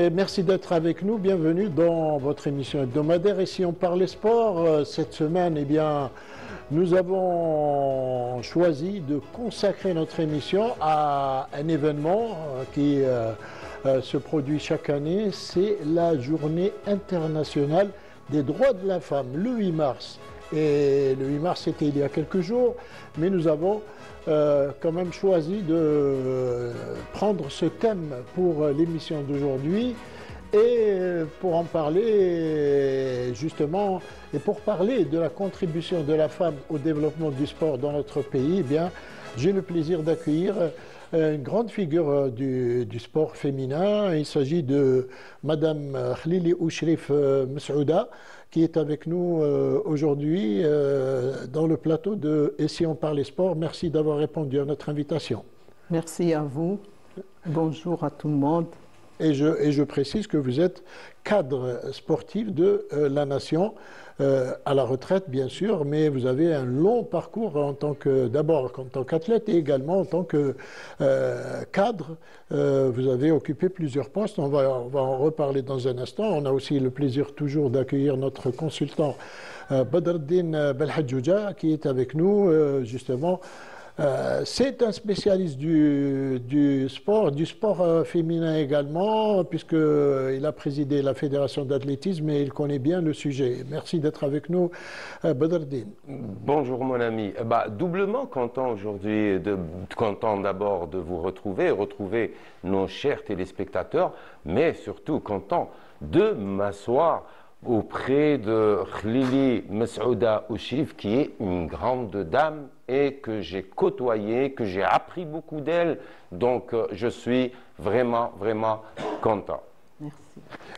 et merci d'être avec nous. Bienvenue dans votre émission hebdomadaire. Et si on parlait sport, cette semaine, eh bien, nous avons choisi de consacrer notre émission à un événement qui se produit chaque année. C'est la Journée internationale des droits de la femme, le 8 mars. Et le 8 mars, c'était il y a quelques jours, mais nous avons quand même choisi de prendre ce thème pour l'émission d'aujourd'hui et pour en parler justement et pour parler de la contribution de la femme au développement du sport dans notre pays, eh bien, j'ai le plaisir d'accueillir une grande figure du sport féminin. Il s'agit de Madame Khlili Oushrif Messaouda, qui est avec nous aujourd'hui dans le plateau de Et si on parlait sport. Merci d'avoir répondu à notre invitation. Merci à vous. Bonjour à tout le monde. Et je précise que vous êtes cadre sportif de la nation, à la retraite bien sûr, mais vous avez un long parcours d'abord en tant qu'athlète et également en tant que cadre. Vous avez occupé plusieurs postes, on va en reparler dans un instant. On a aussi le plaisir toujours d'accueillir notre consultant Badreddine Belhadjouja qui est avec nous justement. C'est un spécialiste du sport féminin également, puisqu'il a présidé la fédération d'athlétisme et il connaît bien le sujet. Merci d'être avec nous, Badreddine. Bonjour mon ami. Doublement content aujourd'hui, content d'abord de vous retrouver nos chers téléspectateurs, mais surtout content de m'asseoir auprès de Khlili Messaouda Oushrif, qui est une grande dame et que j'ai côtoyée, que j'ai appris beaucoup d'elle. Donc, je suis vraiment, vraiment content. Merci.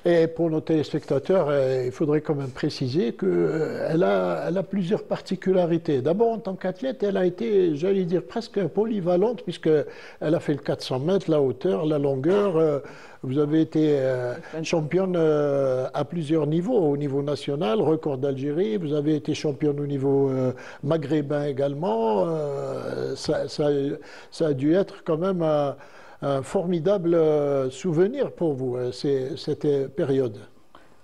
Et pour nos téléspectateurs, il faudrait quand même préciser qu'elle a plusieurs particularités. D'abord, en tant qu'athlète, elle a été, j'allais dire, presque polyvalente, puisqu'elle a fait le 400 mètres, la hauteur, la longueur. Vous avez été championne à plusieurs niveaux, au niveau national, record d'Algérie. Vous avez été championne au niveau maghrébin également. Ça a dû être quand même un formidable souvenir pour vous, cette période.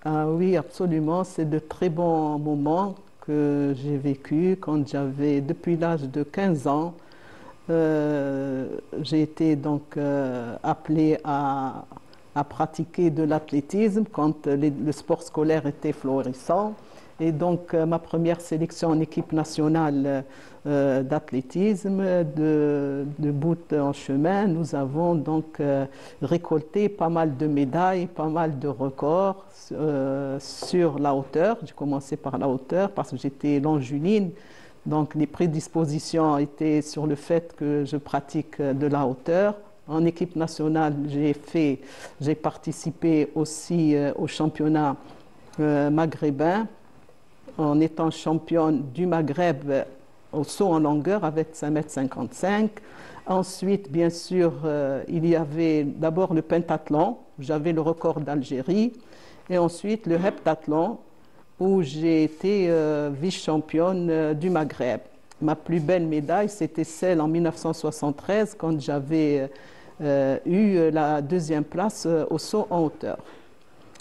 Ah oui, absolument. C'est de très bons moments que j'ai vécu quand j'avais, depuis l'âge de 15 ans, j'ai été donc appelée à pratiquer de l'athlétisme quand le sport scolaire était florissant. Et donc, ma première sélection en équipe nationale d'athlétisme, de bout en chemin, nous avons donc récolté pas mal de médailles, pas mal de records sur la hauteur. J'ai commencé par la hauteur parce que j'étais longiligne. Donc, les prédispositions étaient sur le fait que je pratique de la hauteur. En équipe nationale, j'ai participé aussi au championnat maghrébin, en étant championne du Maghreb au saut en longueur avec 5,55 m. Ensuite, bien sûr, il y avait d'abord le pentathlon, j'avais le record d'Algérie, et ensuite le heptathlon, où j'ai été vice-championne du Maghreb. Ma plus belle médaille, c'était celle en 1973, quand j'avais eu la deuxième place au saut en hauteur.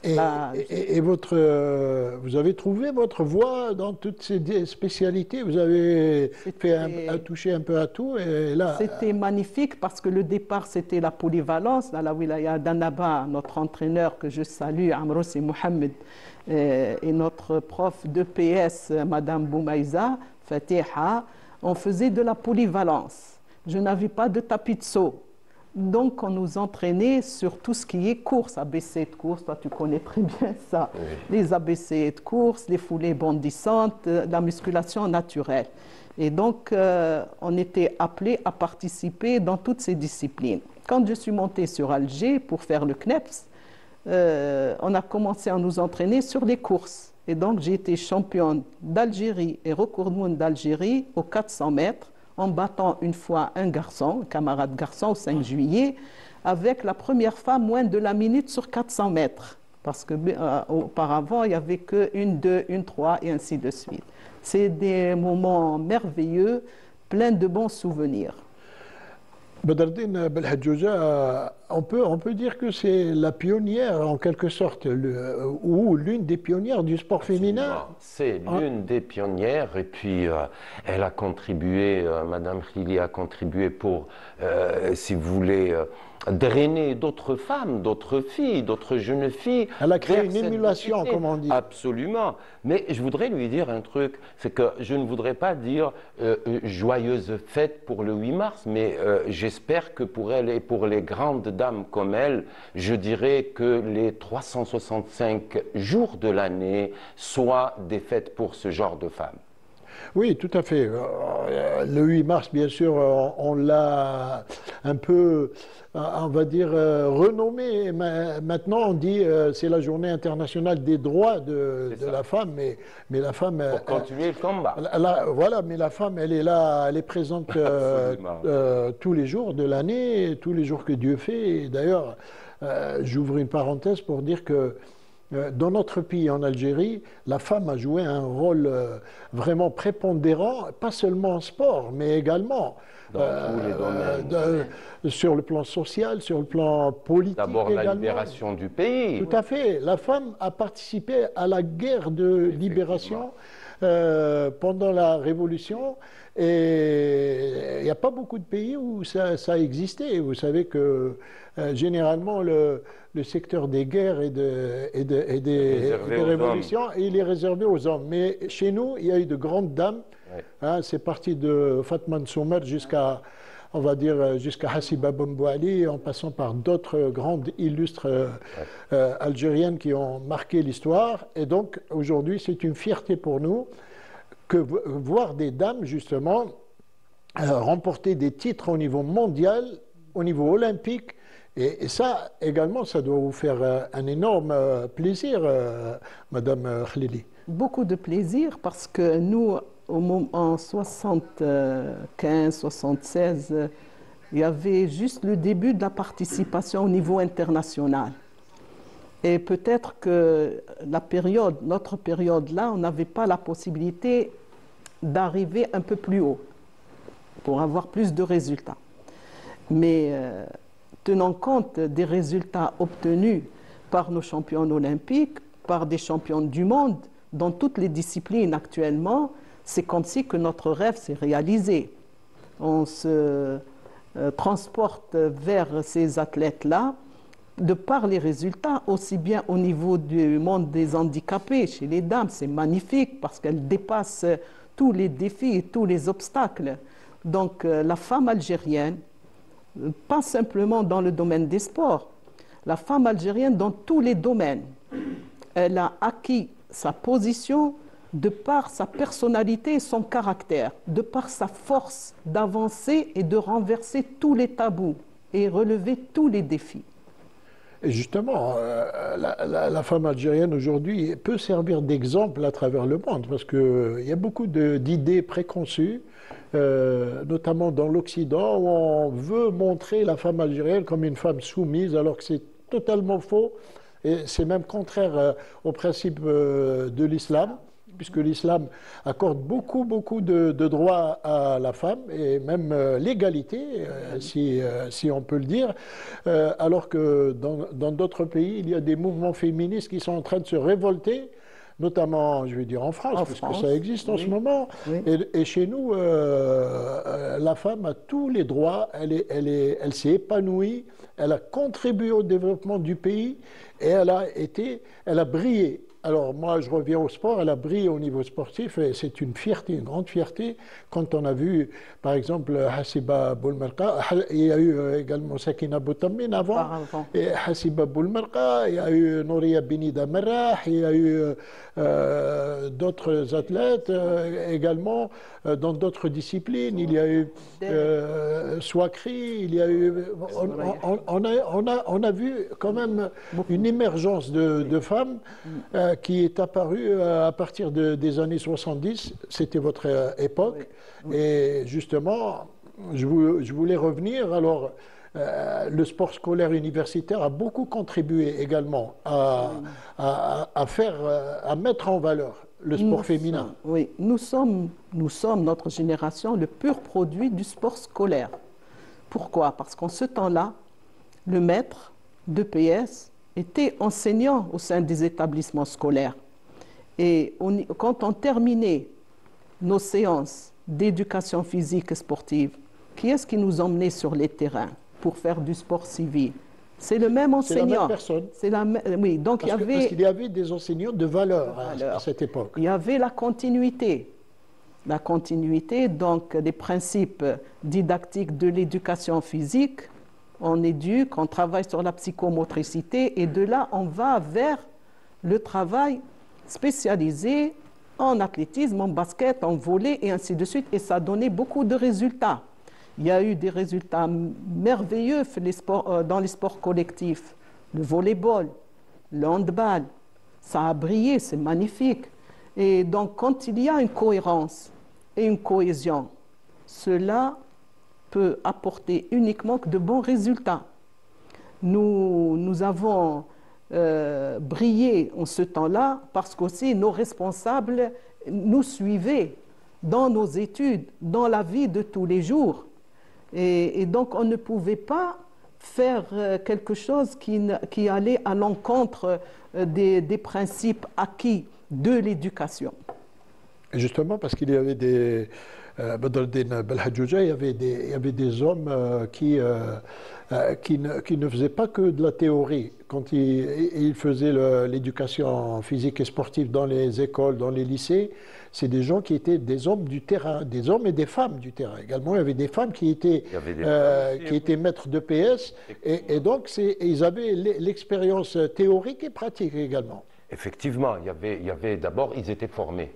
Et vous avez trouvé votre voie dans toutes ces spécialités. Vous avez touché un peu à tout. C'était magnifique parce que le départ, c'était la polyvalence. Dans la wilaya d'Annaba, notre entraîneur que je salue, Amroussi Mohamed, et notre prof d'EPS, Madame Boumaïza Fatiha, on faisait de la polyvalence. Je n'avais pas de tapis de saut. Donc, on nous entraînait sur tout ce qui est course, ABC de course, toi tu connais très bien ça, oui. Les ABC de course, les foulées bondissantes, la musculation naturelle. Et donc, on était appelés à participer dans toutes ces disciplines. Quand je suis montée sur Alger pour faire le CNEPS, on a commencé à nous entraîner sur les courses. Et donc, j'ai été championne d'Algérie et record du monde d'Algérie aux 400 mètres, en battant une fois un garçon, un camarade garçon, au 5 juillet, avec la première femme moins de la minute sur 400 mètres. Parce qu'auparavant, il n'y avait que 1, 2, 1, 3 et ainsi de suite. C'est des moments merveilleux, pleins de bons souvenirs. Badreddine Belhadjouja, on peut dire que c'est la pionnière, en quelque sorte, ou l'une des pionnières du sport féminin. C'est l'une des pionnières, et puis elle a contribué, Madame Khili a contribué pour, si vous voulez, drainer d'autres femmes, d'autres filles, d'autres jeunes filles. Elle a créé vers une cette émulation, discipline. comme on dit. Absolument. Mais je voudrais lui dire un truc, c'est que je ne voudrais pas dire joyeuse fête pour le 8 mars, mais j'espère que pour elle et pour les grandes dames comme elle, je dirais que les 365 jours de l'année soient des fêtes pour ce genre de femmes. Oui, tout à fait. Le 8 mars, bien sûr, on l'a un peu, on va dire, renommé. Maintenant, on dit c'est la journée internationale des droits de la femme, mais la femme... Pour continuer le combat. Voilà, mais la femme, elle est là, elle est présente tous les jours de l'année, tous les jours que Dieu fait. Et d'ailleurs, j'ouvre une parenthèse pour dire que dans notre pays, en Algérie, la femme a joué un rôle vraiment prépondérant, pas seulement en sport, mais également dans tous les domaines. Sur le plan social, sur le plan politique. D'abord la libération du pays. Tout à fait. La femme a participé à la guerre de libération pendant la Révolution. Et il n'y a pas beaucoup de pays où ça a existé. Vous savez que généralement, le secteur des guerres et des révolutions, il est réservé aux hommes. Mais chez nous, il y a eu de grandes dames. Ouais. Hein, c'est parti de Fatma Nsoumer jusqu'à, on va dire, jusqu'à Hassiba Bombouali, en passant par d'autres grandes illustres algériennes qui ont marqué l'histoire. Et donc, aujourd'hui, c'est une fierté pour nous que voir des dames, justement, remporter des titres au niveau mondial, au niveau olympique. Et ça, également, ça doit vous faire un énorme plaisir, Madame Khlili. Beaucoup de plaisir parce que nous, en 75, 76, il y avait juste le début de la participation au niveau international. Et peut-être que notre période là, on n'avait pas la possibilité d'arriver un peu plus haut pour avoir plus de résultats. Mais tenant compte des résultats obtenus par nos champions olympiques, par des champions du monde, dans toutes les disciplines actuellement, c'est comme si que notre rêve s'est réalisé. On se transporte vers ces athlètes-là de par les résultats, aussi bien au niveau du monde des handicapés, chez les dames, c'est magnifique parce qu'elles dépassent tous les défis et tous les obstacles. Donc la femme algérienne, pas simplement dans le domaine des sports, la femme algérienne dans tous les domaines, elle a acquis sa position de par sa personnalité et son caractère, de par sa force d'avancer et de renverser tous les tabous et relever tous les défis. Et justement, la femme algérienne aujourd'hui peut servir d'exemple à travers le monde parce qu'il y a beaucoup d'idées préconçues, notamment dans l'Occident, où on veut montrer la femme algérienne comme une femme soumise alors que c'est totalement faux et c'est même contraire au principe de l'islam, puisque l'islam accorde beaucoup de droits à la femme, et même l'égalité, si on peut le dire, alors que dans d'autres pays, il y a des mouvements féministes qui sont en train de se révolter, notamment, je vais dire, en France, parce que ça existe en ce moment. Oui. Et chez nous, la femme a tous les droits, elle s'est épanouie, elle a contribué au développement du pays, et elle a brillé. Alors moi, je reviens au sport, elle a brillé au niveau sportif et c'est une fierté, une grande fierté. Quand on a vu, par exemple, Hassiba Boulmerka, il y a eu également Sakina Boutamine avant, et Hassiba Boulmerka, il y a eu Nouria Benida Merrah, il y a eu d'autres athlètes également dans d'autres disciplines. Il y a eu Swakri, il y a eu... On a vu quand même une émergence de femmes qui est apparue à partir des années 70. C'était votre époque. Oui. Et justement, je voulais revenir. Alors, le sport scolaire universitaire a beaucoup contribué également à mettre en valeur le sport féminin. Oui, nous sommes, notre génération, le pur produit du sport scolaire. Pourquoi? Parce qu'en ce temps-là, le maître d'EPS était enseignant au sein des établissements scolaires. Et quand on terminait nos séances d'éducation physique et sportive, qui est-ce qui nous emmenait sur les terrains pour faire du sport civil? C'est le même enseignant. C'est la même personne. Oui, donc parce qu'il y avait des enseignants de valeur à cette époque. Il y avait la continuité. La continuité, donc, des principes didactiques de l'éducation physique. On éduque, on travaille sur la psychomotricité et de là, on va vers le travail spécialisé en athlétisme, en basket, en volley et ainsi de suite. Et ça a donné beaucoup de résultats. Il y a eu des résultats merveilleux dans les sports collectifs. Le volleyball, le handball, ça a brillé, c'est magnifique. Et donc, quand il y a une cohérence et une cohésion, cela peut apporter uniquement que de bons résultats. Nous avons brillé en ce temps-là parce qu'aussi nos responsables nous suivaient dans nos études, dans la vie de tous les jours. Et donc, on ne pouvait pas faire quelque chose qui allait à l'encontre des principes acquis de l'éducation. Justement, parce qu'il y avait des... Badreddine Belhadjouja, il y avait des hommes qui ne faisaient pas que de la théorie. Quand ils faisaient l'éducation physique et sportive dans les écoles, dans les lycées, c'est des gens qui étaient des hommes du terrain, des hommes et des femmes du terrain. Également, il y avait des femmes qui étaient maîtres de PS, et donc ils avaient l'expérience théorique et pratique également. Effectivement, il y avait d'abord, ils étaient formés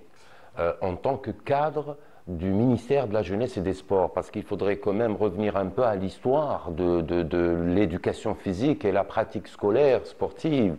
en tant que cadres du ministère de la Jeunesse et des Sports, parce qu'il faudrait quand même revenir un peu à l'histoire de l'éducation physique et la pratique scolaire, sportive.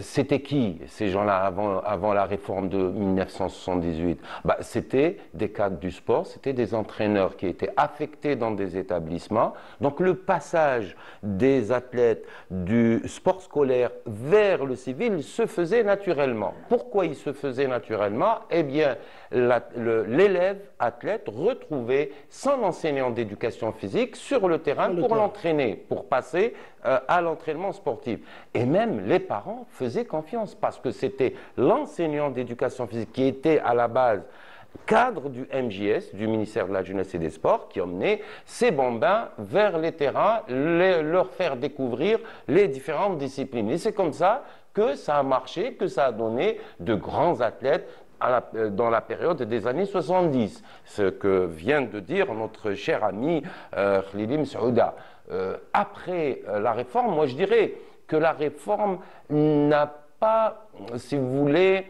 C'était qui, ces gens-là, avant la réforme de 1978? C'était des cadres du sport, c'était des entraîneurs qui étaient affectés dans des établissements. Donc le passage des athlètes du sport scolaire vers le civil se faisait naturellement. Pourquoi il se faisait naturellement? Eh bien, l'élève athlète retrouvait son enseignant d'éducation physique sur le terrain pour l'entraîner, pour passer à l'entraînement sportif. Et même les parents faisaient confiance parce que c'était l'enseignant d'éducation physique qui était à la base cadre du MJS, du ministère de la Jeunesse et des Sports, qui emmenait ces bambins vers les terrains, leur faire découvrir les différentes disciplines. Et c'est comme ça que ça a marché, que ça a donné de grands athlètes dans la période des années 70, ce que vient de dire notre cher ami Khalili Msouda. Après la réforme, moi je dirais que la réforme n'a pas, si vous voulez,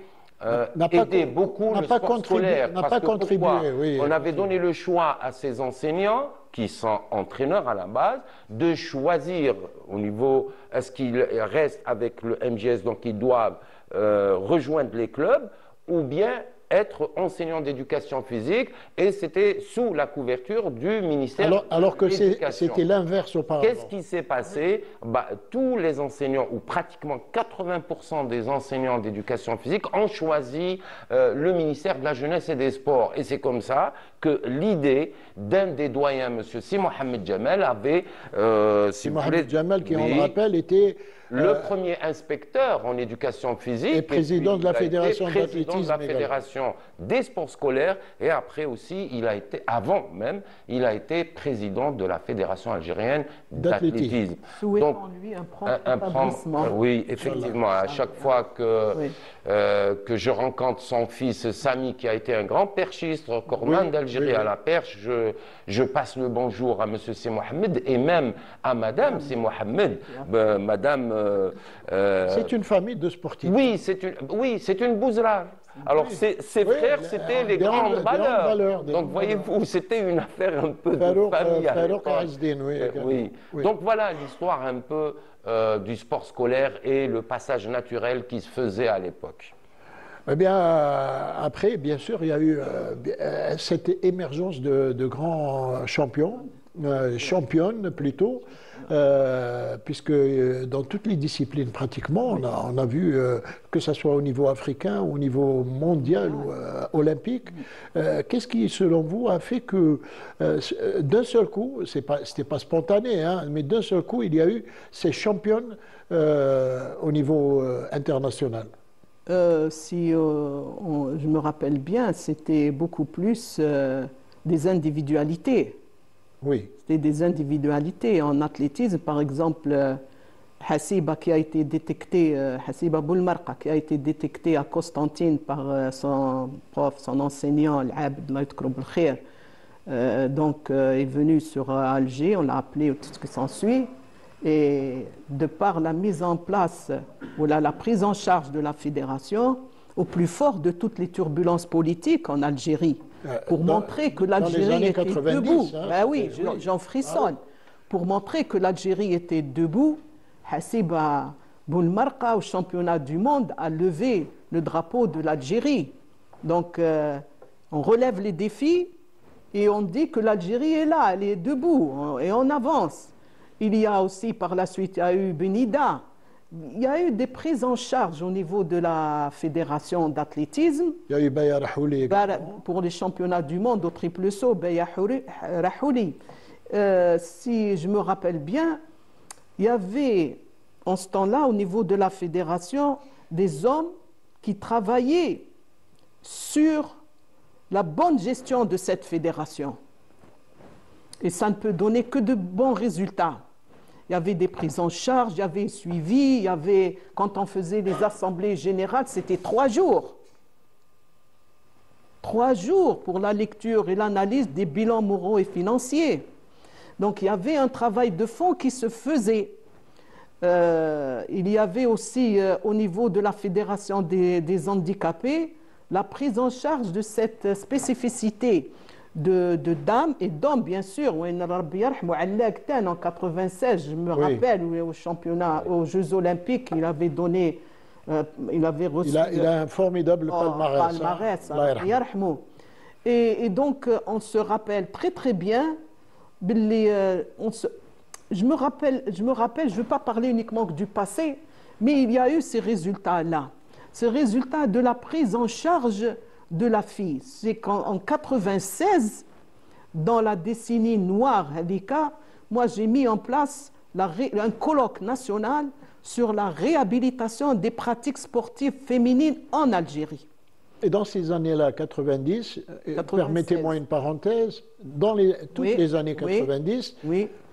aidé beaucoup le sport scolaire. N'a pas contribué, oui. On avait donné le choix à ces enseignants, qui sont entraîneurs à la base, de choisir au niveau, est-ce qu'ils restent avec le MJS, donc ils doivent rejoindre les clubs, ou bien être enseignant d'éducation physique, et c'était sous la couverture du ministère alors que de l'Éducation. C'était l'inverse auparavant. Qu'est-ce qui s'est passé? Tous les enseignants, ou pratiquement 80% des enseignants d'éducation physique ont choisi le ministère de la Jeunesse et des Sports. Et c'est comme ça que l'idée d'un des doyens, M. Si Mohamed Jamel, avait... Si Mohamed Jamel, qui, on le rappelle, était... le premier inspecteur en éducation physique. Et président de la Fédération d'athlétisme. Président de la Fédération des sports scolaires. Et après aussi, il a été, avant même, il a été président de la Fédération algérienne d'athlétisme. Souhaitant lui un prompt établissement. Oui, effectivement. À chaque fois que je rencontre son fils Sami, qui a été un grand perchiste, recordman d'Algérie à la perche, je passe le bonjour à M. Si Mohamed et même à Madame Si Mohamed. Madame... c'est une famille de sportifs. Oui, c'est une bouzrage. Alors, ses frères, c'était les grandes valeurs. Donc, voyez-vous, c'était une affaire un peu familiale. Oui. Donc, voilà l'histoire un peu du sport scolaire et le passage naturel qui se faisait à l'époque. Eh bien, après, bien sûr, il y a eu cette émergence de grands champions, championnes plutôt, puisque dans toutes les disciplines pratiquement, on a vu que ce soit au niveau africain, au niveau mondial ou olympique. Qu'est-ce qui, selon vous, a fait que d'un seul coup, c'était pas spontané, hein, mais d'un seul coup, il y a eu ces championnes au niveau international? Je me rappelle bien, c'était beaucoup plus des individualités. Oui. C'était des individualités. En athlétisme, par exemple, Hassiba qui a été détecté, Hassiba Boulmarqa qui a été détecté à Constantine par son prof, son enseignant, l'Abd, Allah yadhkuru bil khair. Donc, est venu sur Alger, on l'a appelé, tout ce qui s'ensuit. Et de par la mise en place, ou la prise en charge de la fédération, au plus fort de toutes les turbulences politiques en Algérie, pour montrer que l'Algérie était 90, debout. Hein, ben oui, j'en frissonne. Pour montrer que l'Algérie était debout, Hassiba Boulmarqa, au championnat du monde, a levé le drapeau de l'Algérie. Donc, on relève les défis et on dit que l'Algérie est là, elle est debout et on avance. Il y a aussi, par la suite, il y a eu Benida. Il y a eu des prises en charge au niveau de la fédération d'athlétisme. Il y a eu Baya Rahouli. Pour les championnats du monde au triple saut, Baya Rahouli. Si je me rappelle bien, il y avait en ce temps-là, au niveau de la fédération, des hommes qui travaillaient sur la bonne gestion de cette fédération. Et ça ne peut donner que de bons résultats. Il y avait des prises en charge, il y avait suivi, il y avait, quand on faisait les assemblées générales, c'était 3 jours. 3 jours pour la lecture et l'analyse des bilans moraux et financiers. Donc il y avait un travail de fond qui se faisait. Il y avait aussi au niveau de la fédération des handicapés la prise en charge de cette spécificité de dames et d'hommes, bien sûr. En 96, je me rappelle, au championnat, aux Jeux Olympiques, il avait donné, il avait reçu. Il a un formidable palmarès. Hein. Et donc, on se rappelle très très bien. Je me rappelle, je ne veux pas parler uniquement du passé, mais il y a eu ces résultats-là. Ces résultats de la prise en charge de la fille. C'est qu'en 96, dans la décennie noire, moi j'ai mis en place un colloque national sur la réhabilitation des pratiques sportives féminines en Algérie. Et dans ces années-là, 90, permettez-moi une parenthèse, dans toutes les années 90,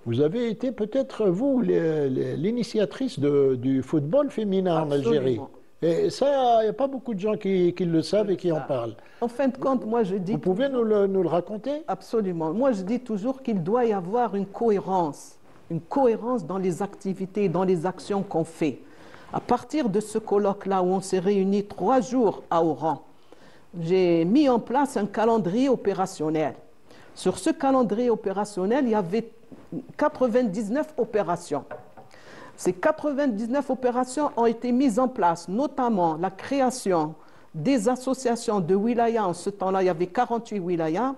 vous avez été peut-être, vous, l'initiatrice du football féminin en Algérie. Et ça, il n'y a pas beaucoup de gens qui le savent et qui en parlent. En fin de compte, moi je dis... Vous pouvez nous le raconter? Absolument. Moi je dis toujours qu'il doit y avoir une cohérence dans les activités, dans les actions qu'on fait. À partir de ce colloque-là où on s'est réunis 3 jours à Oran, j'ai mis en place un calendrier opérationnel. Sur ce calendrier opérationnel, il y avait 99 opérations. Ces 99 opérations ont été mises en place, notamment la création des associations de wilaya. En ce temps-là, il y avait 48 wilayas,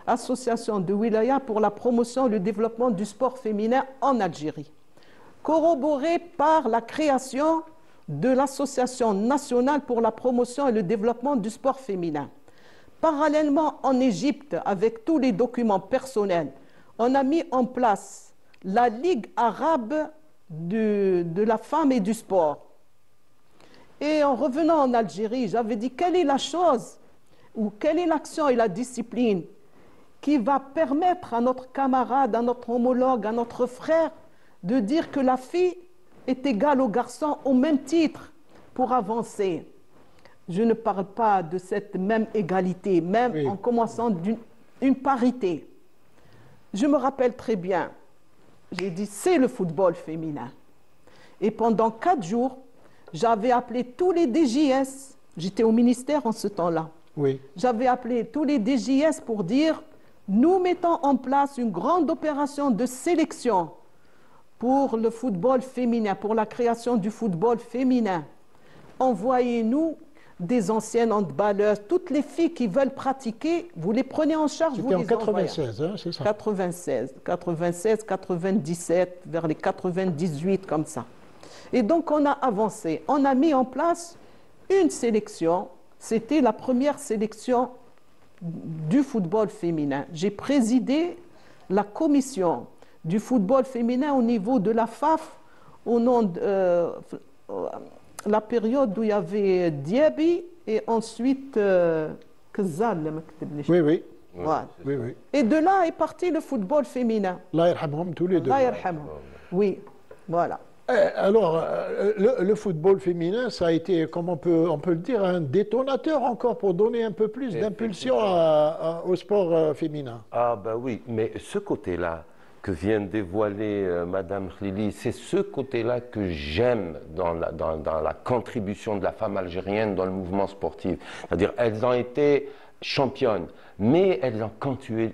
associations de wilaya pour la promotion et le développement du sport féminin en Algérie, corroborée par la création de l'Association nationale pour la promotion et le développement du sport féminin. Parallèlement, en Égypte, avec tous les documents personnels, on a mis en place la Ligue arabe de la femme et du sport. Et en revenant en Algérie, j'avais dit quelle est la chose ou quelle est l'action et la discipline qui va permettre à notre camarade, à notre homologue, à notre frère de dire que la fille est égale au garçon au même titre pour avancer. Je ne parle pas de cette même égalité, même en commençant d'une parité. Je me rappelle très bien, j'ai dit c'est le football féminin. Et pendant 4 jours, j'avais appelé tous les DJS, j'étais au ministère en ce temps-là. J'avais appelé tous les DJS pour dire nous mettons en place une grande opération de sélection pour le football féminin, pour la création du football féminin. Envoyez-nous des anciennes handballeuses, toutes les filles qui veulent pratiquer, vous les prenez en charge, vous C'était en les envoyez. 96, hein, c'est ça? 96, 97, vers les 98, comme ça. Et donc, on a avancé. On a mis en place une sélection. C'était la première sélection du football féminin. J'ai présidé la commission du football féminin au niveau de la FAF, au nom de la période où il y avait Diaby et ensuite Kzal. Oui, oui. Voilà. Oui, oui. Et de là est parti le football féminin. Allah yarhamhum, tous les deux. Allah yarhamhum. Oui, voilà. Alors, le football féminin, ça a été, comme on peut le dire, un détonateur encore pour donner un peu plus d'impulsion au sport féminin. Ah ben oui, mais ce côté-là que vient de dévoiler Madame Khlili, c'est ce côté-là que j'aime dans la contribution de la femme algérienne dans le mouvement sportif. C'est-à-dire, elles ont été championnes, mais elles ont continué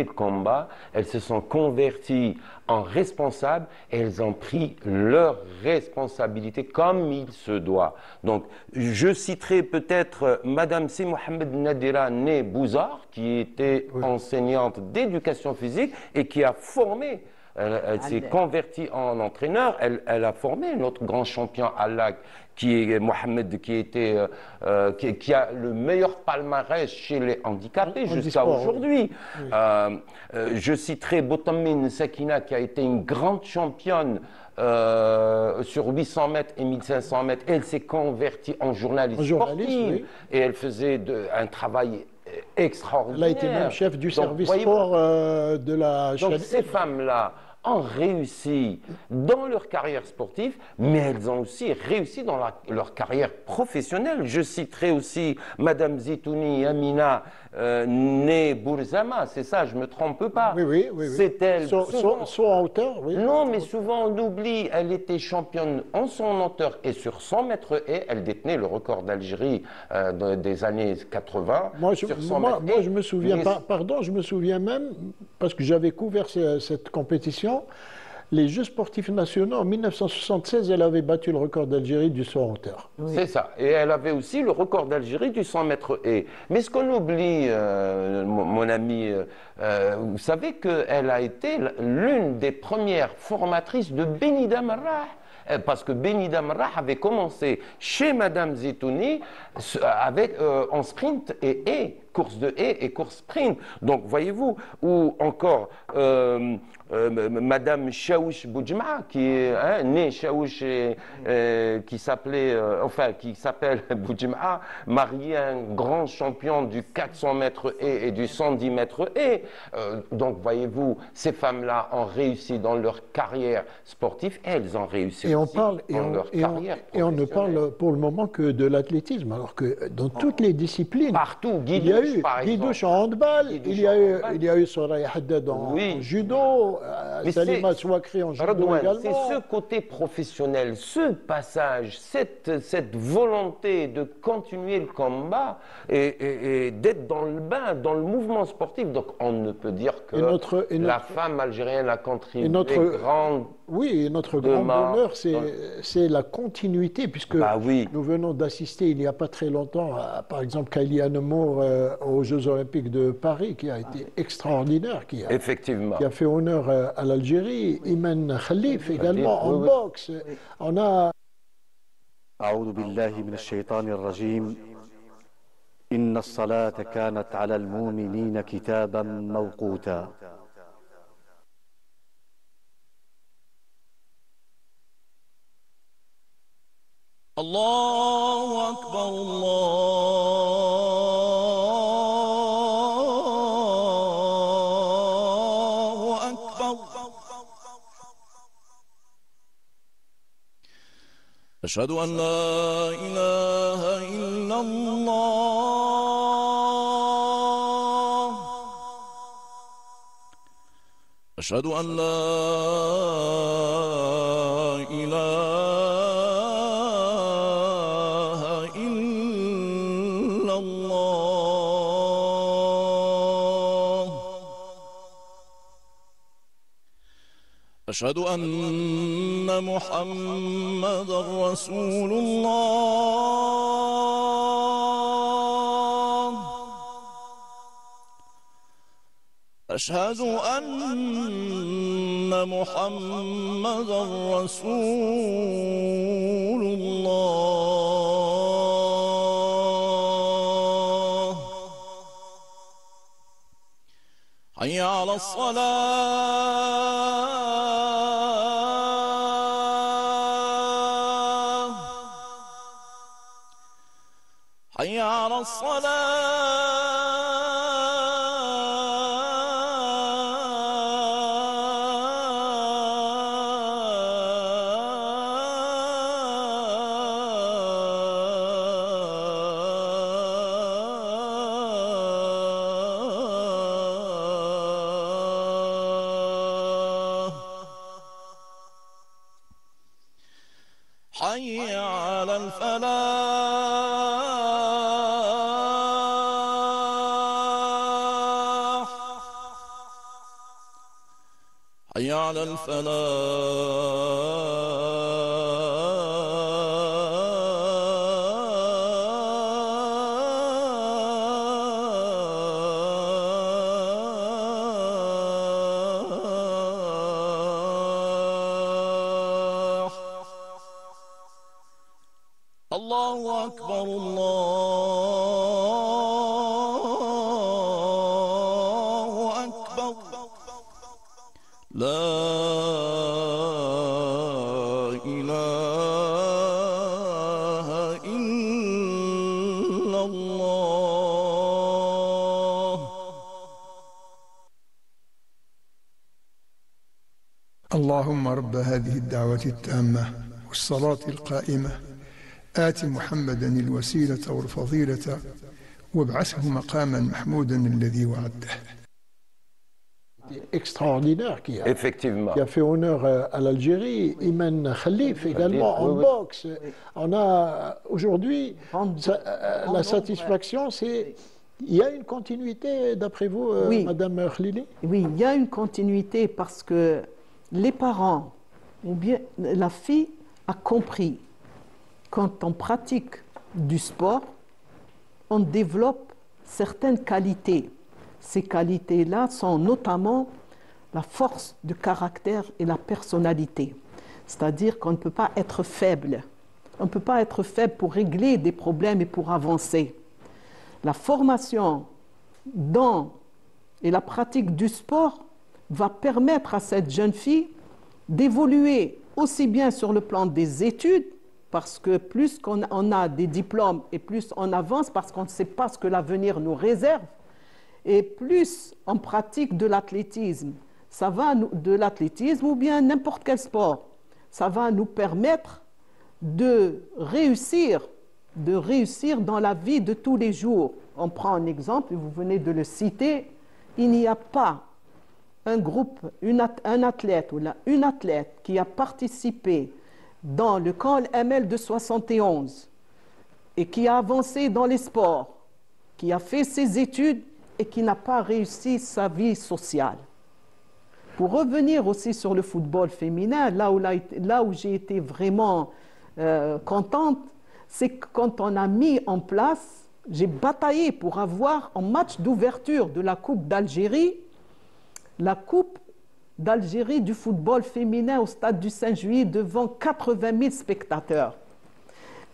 le combat, elles se sont converties en responsables et elles ont pris leurs responsabilités comme il se doit. Donc, je citerai peut-être Madame C. Mohamed Nadira née Bouzard, qui était enseignante d'éducation physique et qui a formé. Elle s'est convertie en entraîneur. Elle a formé notre grand champion Allah, qui est Mohamed, qui a le meilleur palmarès chez les handicapés jusqu'à aujourd'hui. Oui. Je citerai Botamine Sakina, qui a été une grande championne sur 800 mètres et 1500 mètres. Elle s'est convertie en journaliste sportive, oui. Et elle faisait un travail extraordinaire. Elle a été même chef du service sport de la chaîne. Donc ces femmes-là ont réussi dans leur carrière sportive, mais elles ont aussi réussi dans leur carrière professionnelle. Je citerai aussi Madame Zitouni Amina, née Bourzama, c'est ça, je ne me trompe pas. Oui, oui. C'est elle. Soit en hauteur, oui. Non, mais souvent on oublie, elle était championne en son hauteur et sur 100 mètres haies, elle détenait le record d'Algérie des années 80. Moi, je me souviens, je me souviens même, parce que j'avais couvert cette compétition, les Jeux sportifs nationaux, en 1976, elle avait battu le record d'Algérie du saut en hauteur. Oui. C'est ça. Et elle avait aussi le record d'Algérie du 100 mètres haies. Mais ce qu'on oublie, mon ami, vous savez qu'elle a été l'une des premières formatrices de Benida Marrah. Parce que Benida Marrah avait commencé chez Madame Zitouni en sprint et haies, course de haies et course sprint. Donc, voyez-vous, ou encore Madame Chaouch Boudjma, qui est née Chaouch, qui s'appelle Boudjma, mariée à un grand champion du 400 mètres haies et du 110 mètres haies. Donc, voyez-vous, ces femmes-là ont réussi dans leur carrière sportive et elles ont réussi et aussi on ne parle pour le moment que de l'athlétisme, alors que dans toutes les disciplines, partout, il y a eu Guidouche en handball, il y a eu Soraya Haddad en judo, Salima Souakri en judo également. C'est ce côté professionnel, ce passage, cette volonté de continuer le combat et d'être dans le bain, dans le mouvement sportif. Donc on ne peut dire que la femme algérienne a contribué grande. Oui, et notre grand bonheur, c'est la continuité, puisque nous venons d'assister il n'y a pas très longtemps, par exemple, Kylie Moore aux Jeux Olympiques de Paris, qui a été extraordinaire, qui a fait honneur à l'Algérie. Iman Khalif également en boxe. On a... أعوذ بالله من الشيطان الرجيم إن الصلاة كانت على المؤمنين كتابا موقوتا الله أكبر الله أكبر أشهد أن لا إله إلا الله أشهد أن لا إله إلا الله أشهد أن محمدًا رسول الله أشهد أن محمدا رسول الله حي على الصلاة حي على حي على الفلاح حي على الفلاح الله أكبر الله أكبر لا إله إلا الله. اللهم رب هذه الدعوة التامة والصلاة القائمة آت محمدا الوسيلة والفضيلة وابعثه مقاما محمودا الذي وعده. Extraordinaire Effectivement. qui a fait honneur à l'Algérie. Iman Khalif également en oui. boxe. On a aujourd'hui la satisfaction, c'est il y a une continuité d'après vous, Oui. Madame Khlili? Oui, il y a une continuité parce que les parents ou bien la fille a compris quand on pratique du sport, on développe certaines qualités. Ces qualités-là sont notamment la force de caractère et la personnalité. C'est-à-dire qu'on ne peut pas être faible. On ne peut pas être faible pour régler des problèmes et pour avancer. La formation dans et la pratique du sport va permettre à cette jeune fille d'évoluer aussi bien sur le plan des études, parce que plus on a des diplômes et plus on avance, parce qu'on ne sait pas ce que l'avenir nous réserve, et plus on pratique de l'athlétisme, de l'athlétisme ou bien n'importe quel sport, ça va nous permettre de réussir dans la vie de tous les jours. On prend un exemple, vous venez de le citer, il n'y a pas un groupe, un athlète ou une athlète qui a participé dans le camp ML de 71 et qui a avancé dans les sports, qui a fait ses études et qui n'a pas réussi sa vie sociale. Pour revenir aussi sur le football féminin, là où j'ai été vraiment contente, c'est que quand on a mis en place, j'ai bataillé pour avoir en match d'ouverture de la Coupe d'Algérie, la Coupe d'Algérie du football féminin au stade du Saint-Juillet devant 80 000 spectateurs.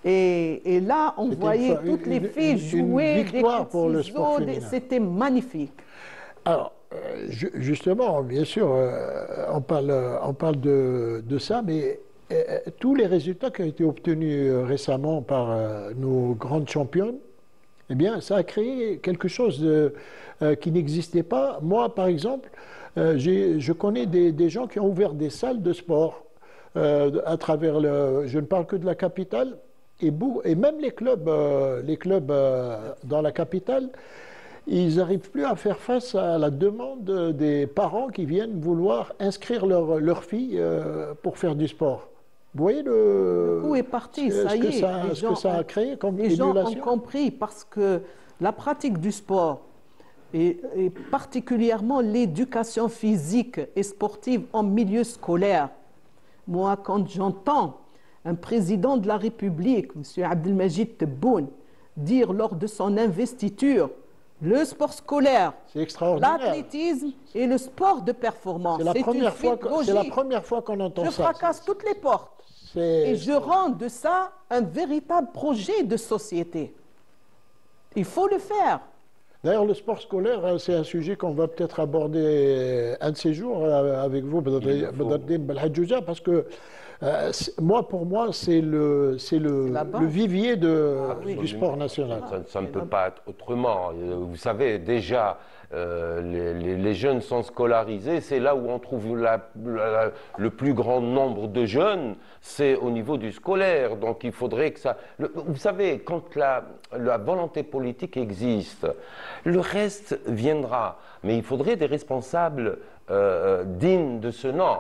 Et là, on voyait toutes les filles jouer, une victoire pour le sport féminin. C'était magnifique. Alors, justement, bien sûr, on parle de ça, mais tous les résultats qui ont été obtenus récemment par nos grandes championnes, eh bien, ça a créé quelque chose qui n'existait pas. Moi, par exemple, je connais des gens qui ont ouvert des salles de sport à travers je ne parle que de la capitale, et même les clubs dans la capitale, ils n'arrivent plus à faire face à la demande des parents qui viennent vouloir inscrire leur fille pour faire du sport. Vous voyez le coup est parti, ça y est. Ce que ça a créé comme émulation. Les gens ont compris parce que la pratique du sport et particulièrement l'éducation physique et sportive en milieu scolaire. Moi, quand j'entends un président de la République, M. Abdelmajid Tebboune, dire lors de son investiture le sport scolaire, C'est extraordinaire. l'athlétisme et le sport de performance. C'est la première fois qu'on entend Je ça. fracasse toutes les portes. Et je rends de ça un véritable projet de société. Il faut le faire. D'ailleurs, le sport scolaire, c'est un sujet qu'on va peut-être aborder un de ces jours avec vous, Badreddine Belhadjouja, parce que pour moi, c'est le vivier du sport national. Ça ne peut pas être autrement. Vous savez, déjà, les jeunes sont scolarisés, c'est là où on trouve le plus grand nombre de jeunes, c'est au niveau du scolaire. Donc il faudrait que ça... Vous savez, quand la volonté politique existe, le reste viendra. Mais il faudrait des responsables dignes de ce nom,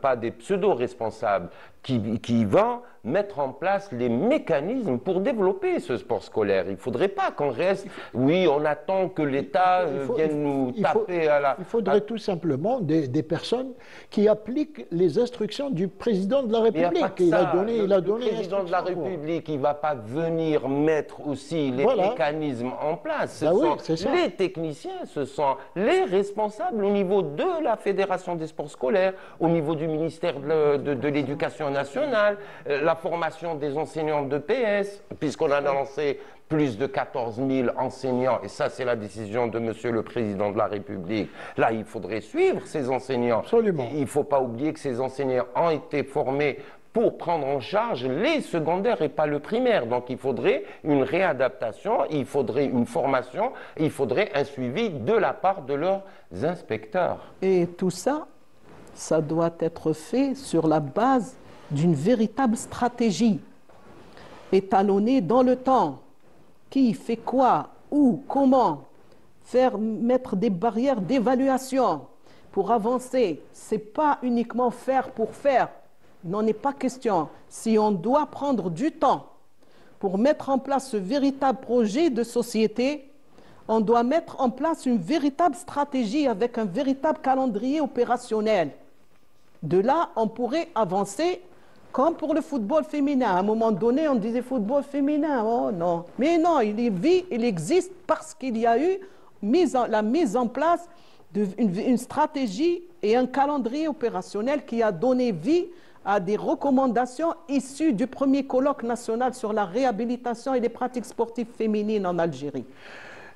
pas des pseudo-responsables qui vont mettre en place les mécanismes pour développer ce sport scolaire. Il ne faudrait pas qu'on reste... Oui, on attend que l'État vienne nous taper à la... Il faudrait tout simplement des personnes qui appliquent les instructions du président de la République. Il a donné le président de la République, il ne va pas venir mettre aussi les mécanismes en place. Ce sont les techniciens, ce sont les responsables au niveau de la Fédération des sports scolaires, au niveau du ministère de l'Éducation nationale, la formation des enseignants de PS, puisqu'on a lancé plus de 14 000 enseignants, et ça c'est la décision de Monsieur le Président de la République. Là, il faudrait suivre ces enseignants. Absolument. Il ne faut pas oublier que ces enseignants ont été formés pour prendre en charge les secondaires et pas le primaire. Donc il faudrait une réadaptation, il faudrait une formation, il faudrait un suivi de la part de leurs inspecteurs. Et tout ça, ça doit être fait sur la base d'une véritable stratégie, étalonnée dans le temps. Qui fait quoi, où, comment, mettre des barrières d'évaluation pour avancer. Ce n'est pas uniquement faire pour faire. Il n'en est pas question. Si on doit prendre du temps pour mettre en place ce véritable projet de société, on doit mettre en place une véritable stratégie avec un véritable calendrier opérationnel. De là, on pourrait avancer comme pour le football féminin. À un moment donné, on disait football féminin. Oh non. Mais non, il existe parce qu'il y a eu la mise en place d'une stratégie et un calendrier opérationnel qui a donné vie à des recommandations issues du premier colloque national sur la réhabilitation et les pratiques sportives féminines en Algérie.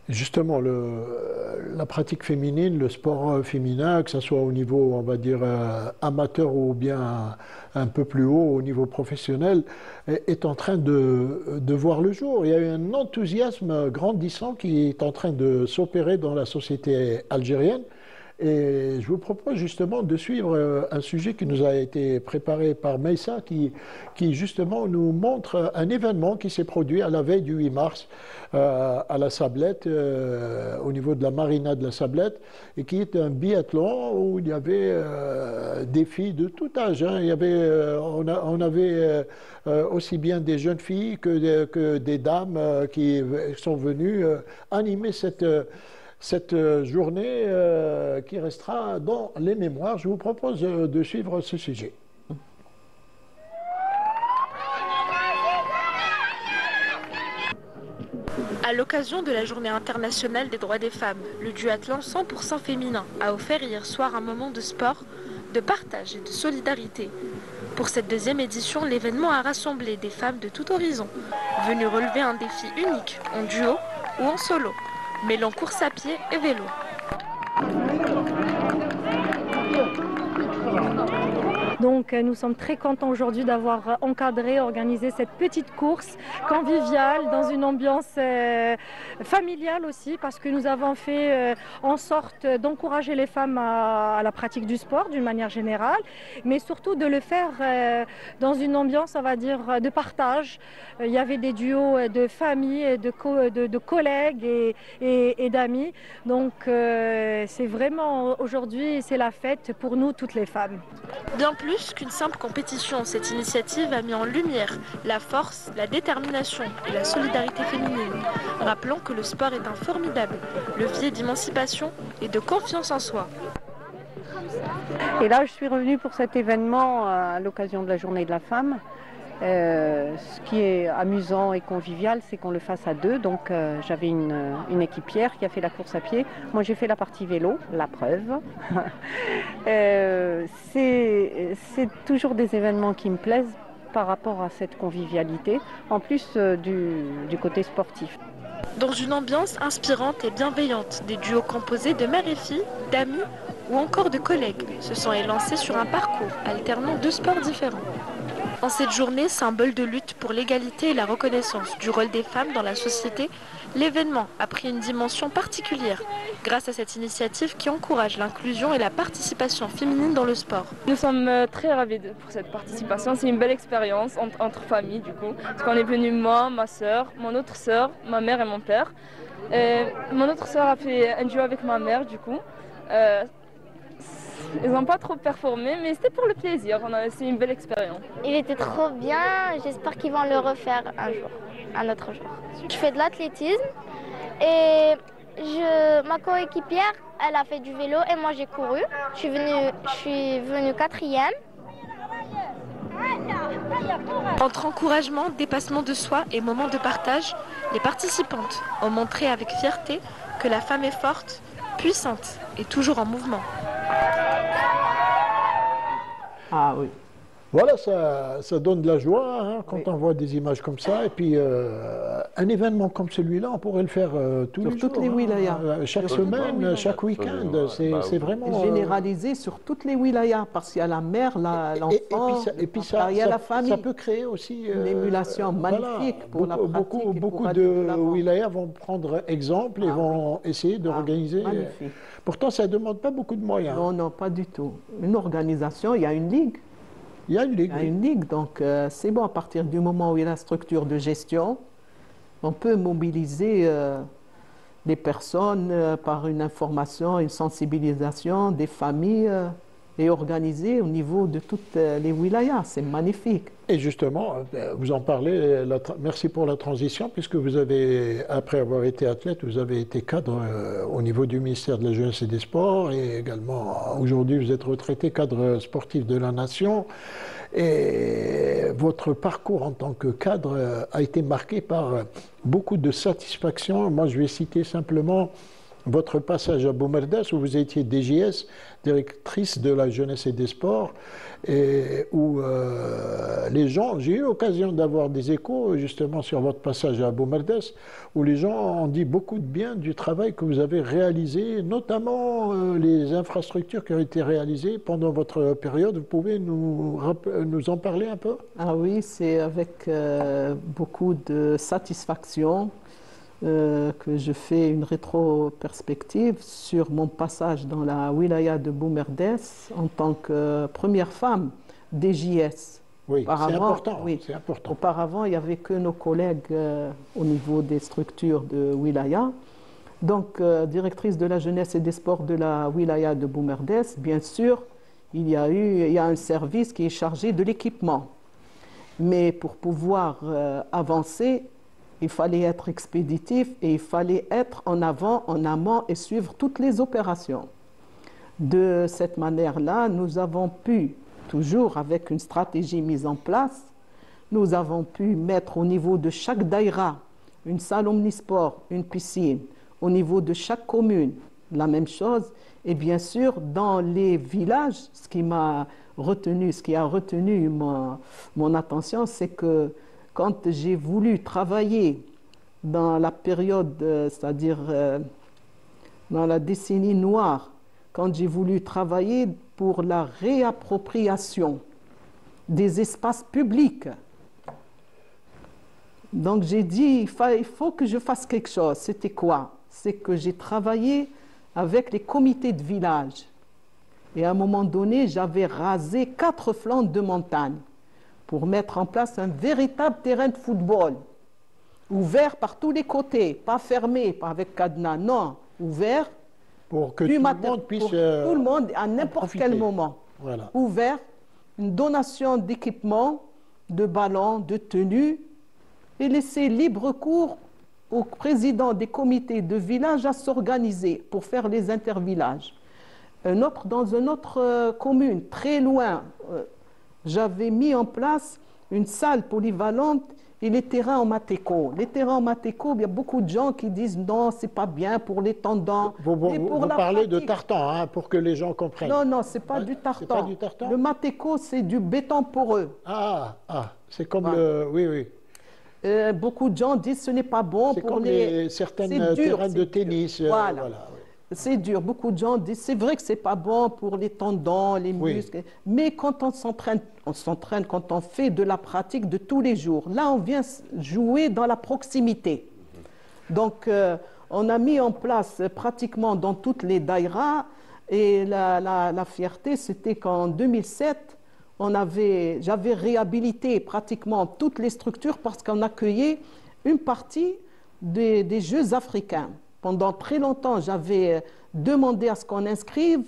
Justement, la pratique féminine, le sport féminin, que ce soit au niveau, on va dire, amateur ou bien un peu plus haut, au niveau professionnel, est en train de voir le jour. Il y a eu un enthousiasme grandissant qui est en train de s'opérer dans la société algérienne. Et je vous propose justement de suivre un sujet qui nous a été préparé par Meissa, qui justement nous montre un événement qui s'est produit à la veille du 8 mars à la Sablette, au niveau de la marina de la Sablette, et qui est un biathlon où il y avait des filles de tout âge. Hein. On avait aussi bien des jeunes filles que des dames qui sont venues animer cette journée qui restera dans les mémoires. Je vous propose de suivre ce sujet. À l'occasion de la Journée internationale des droits des femmes, le duathlon 100% féminin a offert hier soir un moment de sport, de partage et de solidarité. Pour cette deuxième édition, l'événement a rassemblé des femmes de tout horizon, venues relever un défi unique, en duo ou en solo, mêlant course à pied et vélo. Donc nous sommes très contents aujourd'hui d'avoir encadré, organisé cette petite course conviviale dans une ambiance familiale aussi, parce que nous avons fait en sorte d'encourager les femmes à la pratique du sport d'une manière générale, mais surtout de le faire dans une ambiance, on va dire, de partage. Il y avait des duos de familles, de collègues et d'amis. Donc c'est vraiment aujourd'hui, c'est la fête pour nous toutes les femmes. Bien plus qu'une simple compétition, cette initiative a mis en lumière la force, la détermination et la solidarité féminine, rappelant que le sport est un formidable levier d'émancipation et de confiance en soi. Et là, je suis revenue pour cet événement à l'occasion de la Journée de la femme. Ce qui est amusant et convivial, c'est qu'on le fasse à deux. Donc j'avais une équipière qui a fait la course à pied. Moi j'ai fait la partie vélo, la preuve. C'est toujours des événements qui me plaisent par rapport à cette convivialité, en plus du côté sportif. Dans une ambiance inspirante et bienveillante, des duos composés de mères et filles, d'amis ou encore de collègues se sont élancés sur un parcours alternant deux sports différents. En cette journée, symbole de lutte pour l'égalité et la reconnaissance du rôle des femmes dans la société, l'événement a pris une dimension particulière grâce à cette initiative qui encourage l'inclusion et la participation féminine dans le sport. Nous sommes très ravis pour cette participation. C'est une belle expérience entre familles du coup. Parce qu'on est venu moi, ma soeur, mon autre soeur, ma mère et mon père. Mon autre soeur a fait un duo avec ma mère du coup. Ils n'ont pas trop performé, mais c'était pour le plaisir. C'est une belle expérience. Il était trop bien. J'espère qu'ils vont le refaire un jour, un autre jour. Je fais de l'athlétisme et ma coéquipière, elle a fait du vélo et moi j'ai couru. Je suis venue 4e. Entre encouragement, dépassement de soi et moments de partage, les participantes ont montré avec fierté que la femme est forte, puissante et toujours en mouvement. Ah oui. Voilà, ça donne de la joie hein, quand on voit des images comme ça. Et puis, un événement comme celui-là, on pourrait le faire tous les jours. Sur toutes les wilayas. Chaque semaine, chaque week-end. C'est vraiment... Généralisé sur toutes les wilayas, parce qu'il y a la mère, l'enfant, il y a la famille. Ça peut créer aussi... une émulation magnifique pour la pratique. Beaucoup de wilayas vont prendre exemple et vont essayer d'organiser. Magnifique. Pourtant, ça ne demande pas beaucoup de moyens. Non, non, pas du tout. Une organisation, il y a une ligue. Il y a une ligue. Il y a une ligue, donc c'est bon, à partir du moment où il y a la structure de gestion, on peut mobiliser les personnes par une information, une sensibilisation des familles et organiser au niveau de toutes les wilayas. C'est magnifique. Et justement, vous en parlez, merci pour la transition, puisque vous avez, après avoir été athlète, vous avez été cadre au niveau du ministère de la Jeunesse et des Sports, et également, aujourd'hui, vous êtes retraité cadre sportif de la Nation. Et votre parcours en tant que cadre a été marqué par beaucoup de satisfaction. Moi, je vais citer simplement votre passage à Boumerdès, où vous étiez DJS, directrice de la jeunesse et des sports, et où les gens, j'ai eu l'occasion d'avoir des échos justement sur votre passage à Boumerdès, où les gens ont dit beaucoup de bien du travail que vous avez réalisé, notamment les infrastructures qui ont été réalisées pendant votre période. Vous pouvez nous en parler un peu? Ah oui, c'est avec beaucoup de satisfaction que je fais une rétro-perspective sur mon passage dans la wilaya de Boumerdès en tant que première femme DJS. Oui, c'est important, oui, c'est important. Auparavant, il n'y avait que nos collègues au niveau des structures de wilaya. Donc, directrice de la jeunesse et des sports de la wilaya de Boumerdès, bien sûr, il y a un service qui est chargé de l'équipement. Mais pour pouvoir avancer, il fallait être expéditif et il fallait être en avant, en amont et suivre toutes les opérations. De cette manière-là, nous avons pu, toujours avec une stratégie mise en place, nous avons pu mettre au niveau de chaque daïra une salle omnisport, une piscine, au niveau de chaque commune, la même chose. Et bien sûr, dans les villages, ce qui a retenu mon attention, c'est que quand j'ai voulu travailler dans la période, c'est-à-dire dans la décennie noire, quand j'ai voulu travailler pour la réappropriation des espaces publics, donc j'ai dit, il faut que je fasse quelque chose. C'était quoi? C'est que j'ai travaillé avec les comités de village. Et à un moment donné, j'avais rasé 4 flancs de montagne pour mettre en place un véritable terrain de football, ouvert par tous les côtés, pas fermé, pas avec cadenas, non, ouvert pour que tout le monde puisse tout le monde à n'importe quel moment. Voilà. Ouvert, une donation d'équipement, de ballons, de tenues, et laisser libre cours aux présidents des comités de village à s'organiser pour faire les intervillages. Dans une autre commune, très loin, j'avais mis en place une salle polyvalente et les terrains en matéco. Les terrains en matéco, il y a beaucoup de gens qui disent non, c'est pas bien pour les tendons. Vous parlez de tartan, hein, pour que les gens comprennent. Non, non, c'est pas du tartan. Le matéco, c'est du béton poreux. C'est comme voilà. Oui. Beaucoup de gens disent ce n'est pas bon pour comme certains terrains de tennis. Voilà. C'est dur. Beaucoup de gens disent c'est vrai que c'est pas bon pour les tendons, les muscles. Mais quand on s'entraîne, quand on fait de la pratique de tous les jours. Là, on vient jouer dans la proximité. Donc, on a mis en place pratiquement dans toutes les daïras. Et la fierté, c'était qu'en 2007, j'avais réhabilité pratiquement toutes les structures parce qu'on accueillait une partie des Jeux africains. Pendant très longtemps, j'avais demandé à ce qu'on inscrive,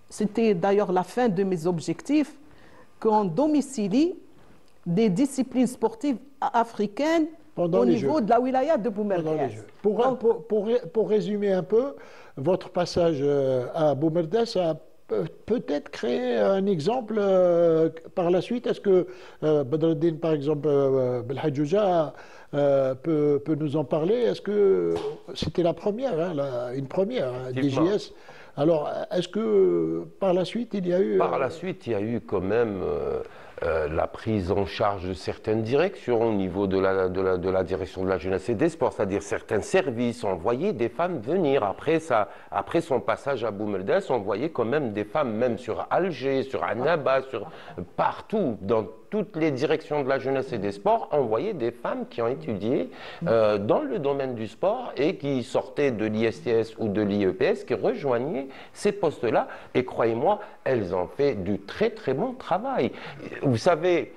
c'était d'ailleurs la fin de mes objectifs, qu'on domicilie des disciplines sportives africaines au niveau de la wilaya de Boumerguès. Pour résumer un peu, votre passage à Boumerguès a peut-être créé un exemple par la suite. Est-ce que Badreddine, par exemple, Belhadjouja, peut nous en parler? Est-ce que c'était la première, une première DJS? Alors, est-ce que par la suite, il y a eu... Par la suite, il y a eu quand même la prise en charge de certaines directions au niveau de la direction de la jeunesse et des sports, c'est-à-dire certains services envoyaient des femmes venir. Après son passage à Boumerguès, on voyait quand même des femmes, même sur Alger, sur Annaba, partout, dans toutes les directions de la jeunesse et des sports, on voyait des femmes qui ont étudié dans le domaine du sport et qui sortaient de l'ISTS ou de l'IEPS, qui rejoignaient ces postes-là. Et croyez-moi, elles ont fait du très très bon travail. Vous savez,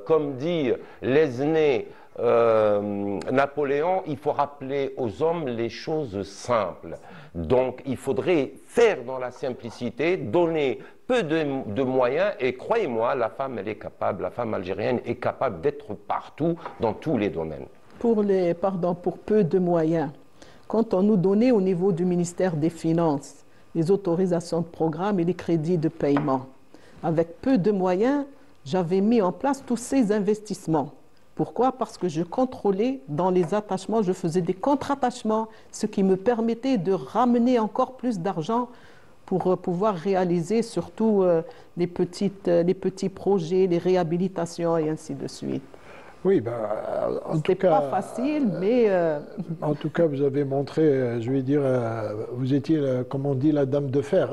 comme dit l'aîné Napoléon, il faut rappeler aux hommes les choses simples. Donc il faudrait faire dans la simplicité, donner peu de moyens, et croyez-moi, la femme, elle est capable, la femme algérienne est capable d'être partout, dans tous les domaines. Pour peu de moyens, quand on nous donnait au niveau du ministère des Finances les autorisations de programme et les crédits de paiement, avec peu de moyens, j'avais mis en place tous ces investissements. Pourquoi? Parce que je contrôlais dans les attachements, je faisais des contre-attachements, ce qui me permettait de ramener encore plus d'argent pour pouvoir réaliser surtout les petits projets, les réhabilitations et ainsi de suite. Oui, en tout cas... pas facile, mais... En tout cas, vous avez montré, je vais dire, vous étiez, comme on dit, la dame de fer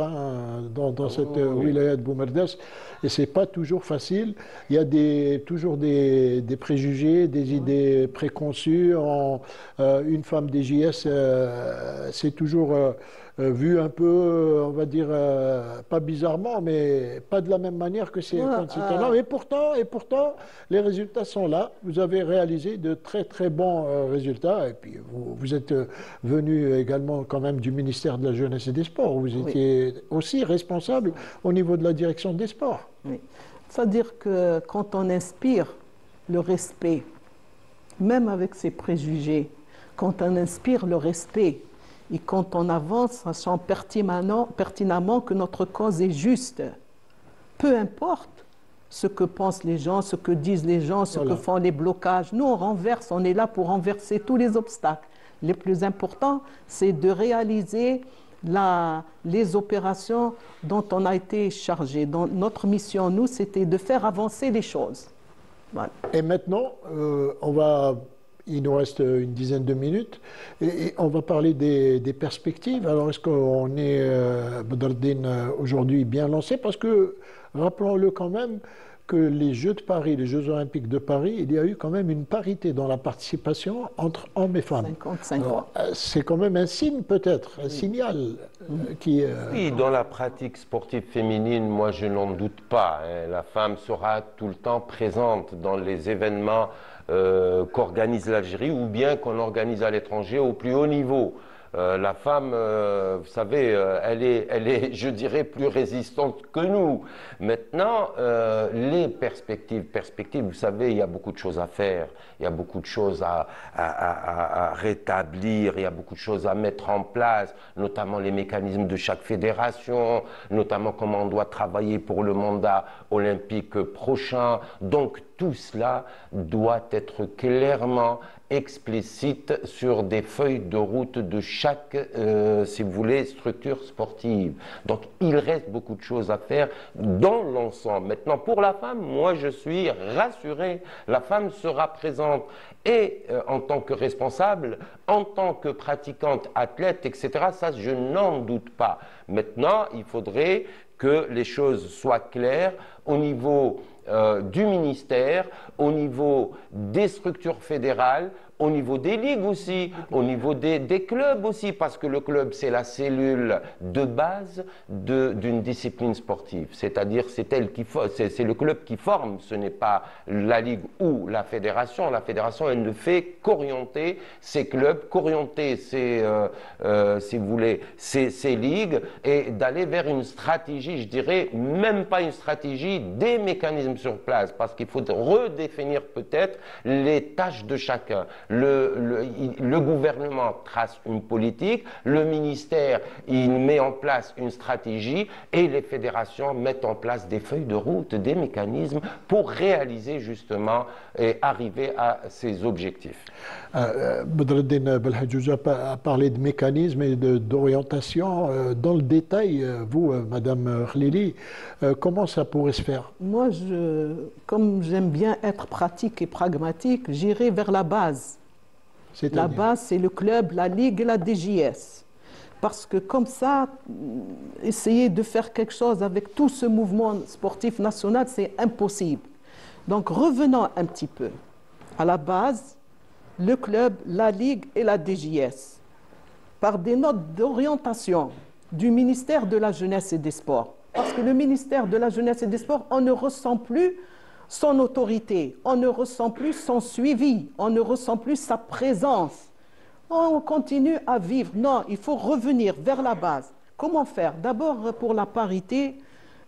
dans cette wilaya de Boumerguès. Et ce n'est pas toujours facile. Il y a toujours des préjugés, des idées préconçues. Une femme des JS, c'est toujours... vu un peu, on va dire, pas bizarrement, mais pas de la même manière que c'est quand c'est un homme. Et pourtant, les résultats sont là. Vous avez réalisé de très très bons résultats. Et puis, vous êtes venu également quand même du ministère de la Jeunesse et des Sports. Vous étiez aussi responsable au niveau de la direction des sports. Oui. C'est-à-dire que quand on inspire le respect, même avec ses préjugés, quand on inspire le respect, et quand on avance, sachant pertinemment que notre cause est juste, peu importe ce que pensent les gens, ce que disent les gens, ce que font les blocages. Nous, on est là pour renverser tous les obstacles. Le plus important, c'est de réaliser les opérations dont on a été chargé. Donc, notre mission, nous, c'était de faire avancer les choses. Voilà. Et maintenant, il nous reste une dizaine de minutes et on va parler des perspectives. Alors, est-ce qu'on est, Badreddine, aujourd'hui bien lancé? Parce que, rappelons-le quand même, que les Jeux de Paris, les Jeux Olympiques de Paris, il y a eu quand même une parité dans la participation entre hommes et femmes. 50-50. C'est quand même un signe, peut-être, un signal qui... Oui, dans la pratique sportive féminine, moi je n'en doute pas. La femme sera tout le temps présente dans les événements qu'organise l'Algérie ou bien qu'on organise à l'étranger au plus haut niveau. La femme, vous savez, elle est, je dirais, plus résistante que nous. Maintenant, les perspectives, vous savez, il y a beaucoup de choses à faire, il y a beaucoup de choses à rétablir, il y a beaucoup de choses à mettre en place, notamment les mécanismes de chaque fédération, notamment comment on doit travailler pour le mandat olympique prochain. Donc, tout cela doit être clairement explicite sur des feuilles de route de chaque, si vous voulez, structure sportive. Donc, il reste beaucoup de choses à faire dans l'ensemble. Maintenant, pour la femme, moi, je suis rassuré. La femme sera présente et en tant que responsable, en tant que pratiquante, athlète, etc. Ça, je n'en doute pas. Maintenant, il faudrait que les choses soient claires au niveau du ministère, au niveau des structures fédérales, au niveau des ligues aussi, au niveau des clubs aussi, parce que le club, c'est la cellule de base d'une discipline sportive. C'est-à-dire, c'est le club qui forme, ce n'est pas la ligue ou la fédération. La fédération, elle ne fait qu'orienter ces clubs, qu'orienter si vous voulez, ces ligues, et d'aller vers une stratégie, je dirais, même pas une stratégie, des mécanismes sur place, parce qu'il faut redéfinir peut-être les tâches de chacun. Le gouvernement trace une politique, le ministère il met en place une stratégie et les fédérations mettent en place des feuilles de route, des mécanismes pour réaliser justement et arriver à ces objectifs. Bedreddine Belhadjouja a parlé de mécanismes et d'orientation. Dans le détail, vous, Madame Khlili, comment ça pourrait se faire? Moi, comme j'aime bien être pratique et pragmatique, j'irai vers la base. La base, c'est le club, la ligue et la DJS. Parce que comme ça, essayer de faire quelque chose avec tout ce mouvement sportif national, c'est impossible. Donc revenons un petit peu. À la base, le club, la ligue et la DJS. Par des notes d'orientation du ministère de la Jeunesse et des Sports. Parce que le ministère de la Jeunesse et des Sports, on ne ressent plus son autorité, on ne ressent plus son suivi, on ne ressent plus sa présence. On continue à vivre. Non, il faut revenir vers la base. Comment faire? D'abord, pour la parité,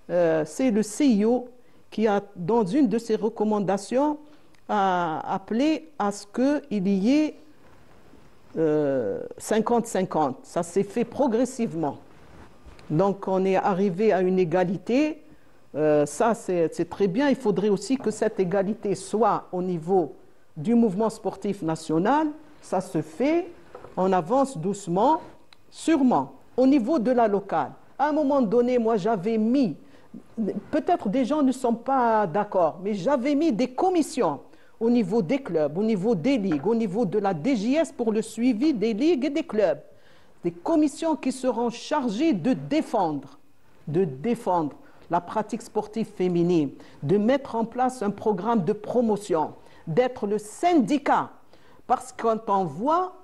c'est le CIO qui a, dans une de ses recommandations, a appelé à ce qu'il y ait 50-50. Ça s'est fait progressivement. Donc, on est arrivé à une égalité. Ça, c'est très bien. Il faudrait aussi que cette égalité soit au niveau du mouvement sportif national. Ça se fait, on avance doucement, sûrement. Au niveau de la locale, à un moment donné, moi, j'avais mis, peut-être des gens ne sont pas d'accord, mais j'avais mis des commissions au niveau des clubs, au niveau des ligues, au niveau de la DJS pour le suivi des ligues et des clubs. Des commissions qui seront chargées de défendre la pratique sportive féminine, de mettre en place un programme de promotion, d'être le syndicat. Parce que quand on voit,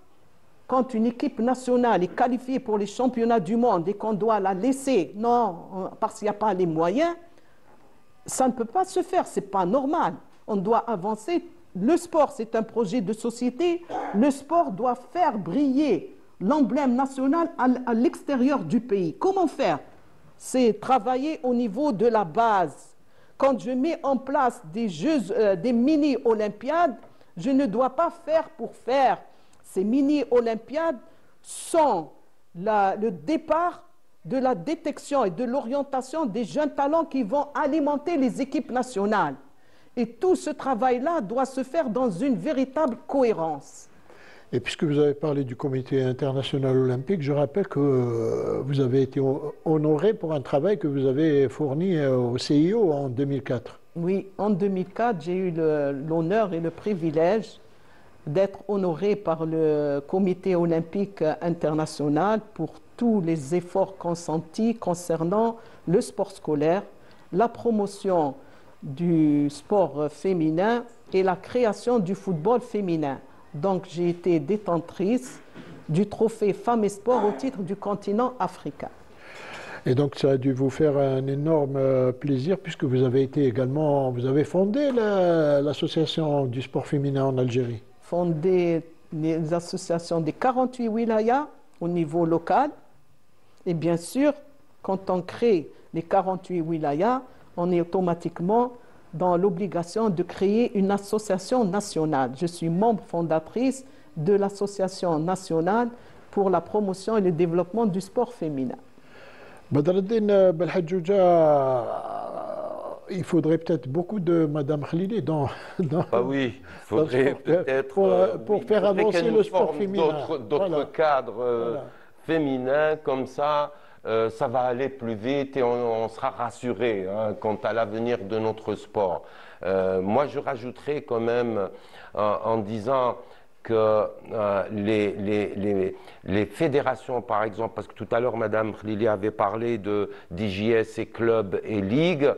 quand une équipe nationale est qualifiée pour les championnats du monde et qu'on doit la laisser, non, parce qu'il n'y a pas les moyens, ça ne peut pas se faire, ce n'est pas normal. On doit avancer. Le sport, c'est un projet de société. Le sport doit faire briller l'emblème national à l'extérieur du pays. Comment faire? C'est travailler au niveau de la base. Quand je mets en place des des mini-olympiades, je ne dois pas faire pour faire. Ces mini-olympiades sont le départ de la détection et de l'orientation des jeunes talents qui vont alimenter les équipes nationales. Et tout ce travail-là doit se faire dans une véritable cohérence. Et puisque vous avez parlé du Comité international olympique, je rappelle que vous avez été honoré pour un travail que vous avez fourni au CIO en 2004. Oui, en 2004, j'ai eu l'honneur et le privilège d'être honoré par le Comité olympique international pour tous les efforts consentis concernant le sport scolaire, la promotion du sport féminin et la création du football féminin. Donc, j'ai été détentrice du trophée Femmes et Sport au titre du continent africain. Et donc, ça a dû vous faire un énorme plaisir puisque vous avez été également, vous avez fondé l'association du sport féminin en Algérie. Fondé les associations des 48 wilayas au niveau local. Et bien sûr, quand on crée les 48 wilayas, on est automatiquement dans l'obligation de créer une association nationale. Je suis membre fondatrice de l'association nationale pour la promotion et le développement du sport féminin. Badreddine Belhadjouja, il faudrait peut-être beaucoup de Madame Khalili Ah oui, il faudrait peut-être pour faire avancer le sport féminin. D'autres cadres féminins comme ça. Ça va aller plus vite et on sera rassuré quant à l'avenir de notre sport. Moi, je rajouterai quand même en disant que les fédérations, par exemple, parce que tout à l'heure, Mme Khalili avait parlé d'IJS et clubs et ligues,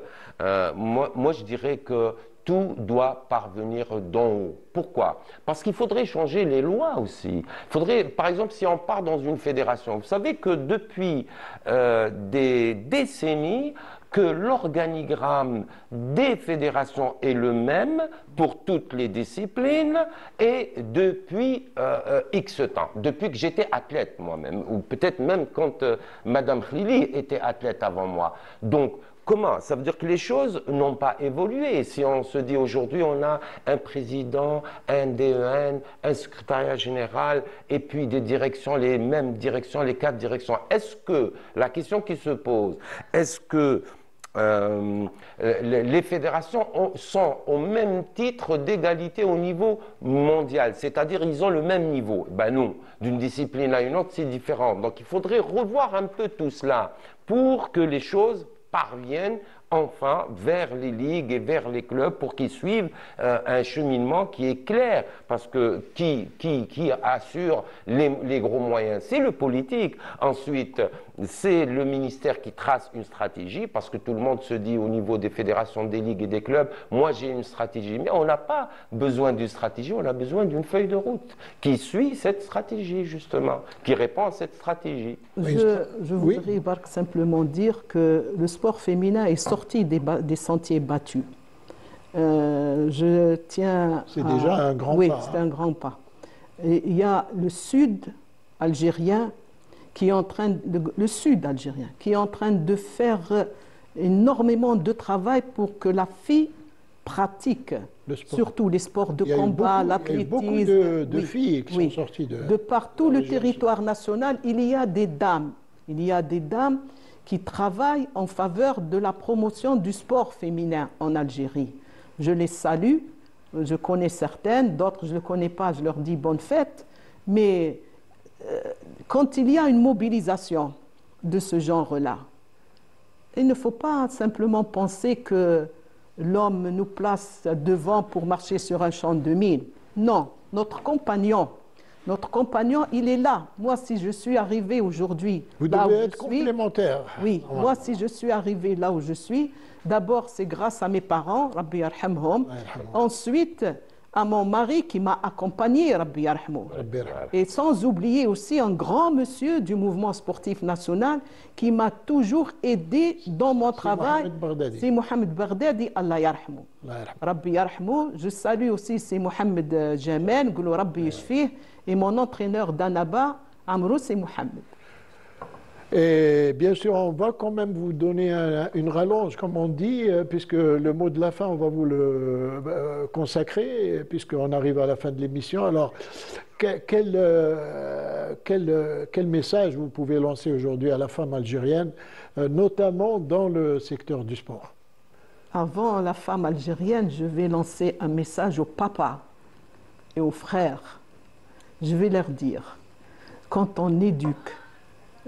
moi, je dirais que tout doit parvenir d'en haut. Pourquoi? Parce qu'il faudrait changer les lois aussi. Il faudrait, par exemple, si on part dans une fédération, vous savez que depuis des décennies, que l'organigramme des fédérations est le même pour toutes les disciplines et depuis X temps, depuis que j'étais athlète moi-même, ou peut-être même quand Mme Khalili était athlète avant moi. Donc, comment? Ça veut dire que les choses n'ont pas évolué. Si on se dit aujourd'hui, on a un président, un DEN, un secrétariat général, et puis des directions, les mêmes directions, les 4 directions. Est-ce que, la question qui se pose, est-ce que les fédérations sont au même titre d'égalité au niveau mondial, c'est-à-dire ils ont le même niveau? Ben non, d'une discipline à une autre, c'est différent. Donc il faudrait revoir un peu tout cela pour que les choses parviennent enfin vers les ligues et vers les clubs pour qu'ils suivent un cheminement qui est clair. Parce que qui assure les gros moyens? C'est le politique. Ensuite, c'est le ministère qui trace une stratégie, parce que tout le monde se dit au niveau des fédérations, des ligues et des clubs, moi j'ai une stratégie. Mais on n'a pas besoin d'une stratégie, on a besoin d'une feuille de route qui suit cette stratégie, justement, qui répond à cette stratégie. Je voudrais, Bark, simplement dire que le sport féminin est sorti des sentiers battus. Je tiens C'est déjà un grand pas. Oui, c'est un grand pas. Et il y a le sud algérien qui est en train de faire énormément de travail pour que la fille pratique surtout les sports de combat, l'athlétisme. Il y a beaucoup de filles qui sont sorties de partout le territoire national. Il y a des dames qui travaillent en faveur de la promotion du sport féminin en Algérie. Je les salue, je connais certaines, d'autres je ne les connais pas, je leur dis bonne fête, mais quand il y a une mobilisation de ce genre-là, il ne faut pas simplement penser que l'homme nous place devant pour marcher sur un champ de mine. Non, notre compagnon, il est là. Moi, si je suis arrivé aujourd'hui là où je suis... Vous devez être complémentaire. Oui, moi, si je suis arrivé là où je suis, d'abord, c'est grâce à mes parents, Rabbi yarhamhum. Ensuite, à mon mari qui m'a accompagné, Rabbi yarhamhum. Et sans oublier aussi un grand monsieur du mouvement sportif national qui m'a toujours aidé dans mon travail. C'est Mohamed Baghdadi, Allah yarhamhum. Rabbi yarhamhum. Je salue aussi c'est Mohamed Jamel, Goulou Rabbi yashfih, et mon entraîneur d'Annaba, Amrou, c'est Mohamed. Et bien sûr, on va quand même vous donner une rallonge, comme on dit, puisque le mot de la fin, on va vous le consacrer, puisqu'on arrive à la fin de l'émission. Alors, quel message vous pouvez lancer aujourd'hui à la femme algérienne, notamment dans le secteur du sport? Avant la femme algérienne, je vais lancer un message aux papas et aux frères. Je vais leur dire, quand on éduque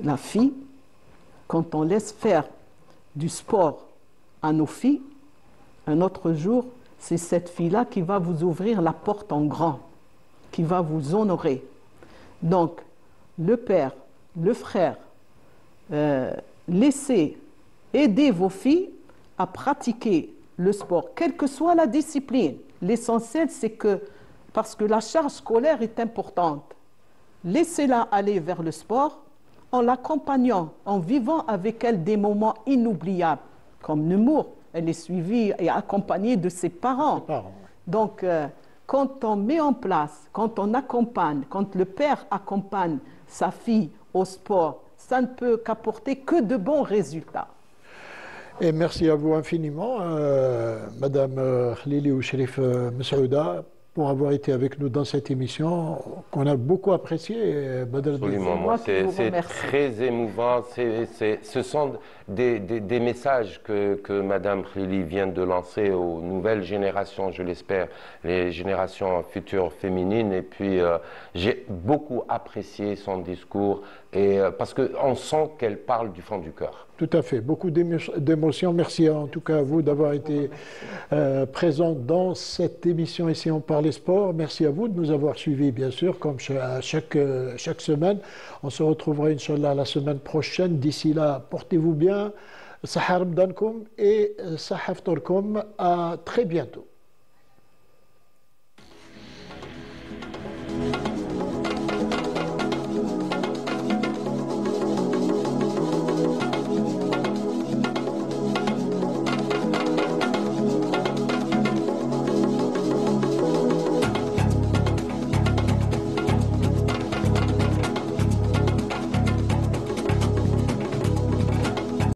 la fille, quand on laisse faire du sport à nos filles, un autre jour, c'est cette fille-là qui va vous ouvrir la porte en grand, qui va vous honorer. Donc, le père, le frère, laissez aider vos filles à pratiquer le sport, quelle que soit la discipline. L'essentiel, c'est que, parce que la charge scolaire est importante, laissez-la aller vers le sport, en l'accompagnant, en vivant avec elle des moments inoubliables, comme Nemours, elle est suivie et accompagnée de ses parents. Donc, quand on met en place, quand on accompagne, quand le père accompagne sa fille au sport, ça ne peut qu'apporter que de bons résultats. Et merci à vous infiniment, Madame Khlili Ouchrif Messaouda, pour avoir été avec nous dans cette émission qu'on a beaucoup appréciée. Absolument, moi c'est très émouvant. Ce sont des messages que Madame Khlili vient de lancer aux nouvelles générations, je l'espère, les générations futures féminines. Et puis j'ai beaucoup apprécié son discours parce qu'on sent qu'elle parle du fond du cœur. Tout à fait, beaucoup d'émotions. Merci en tout cas à vous d'avoir été présent dans cette émission ici On parle sport. Merci à vous de nous avoir suivis, bien sûr, comme chaque semaine. On se retrouvera, Inch'Allah, la semaine prochaine. D'ici là, portez-vous bien. Sahar Mdankoum et Sahaf Torkoum. À très bientôt.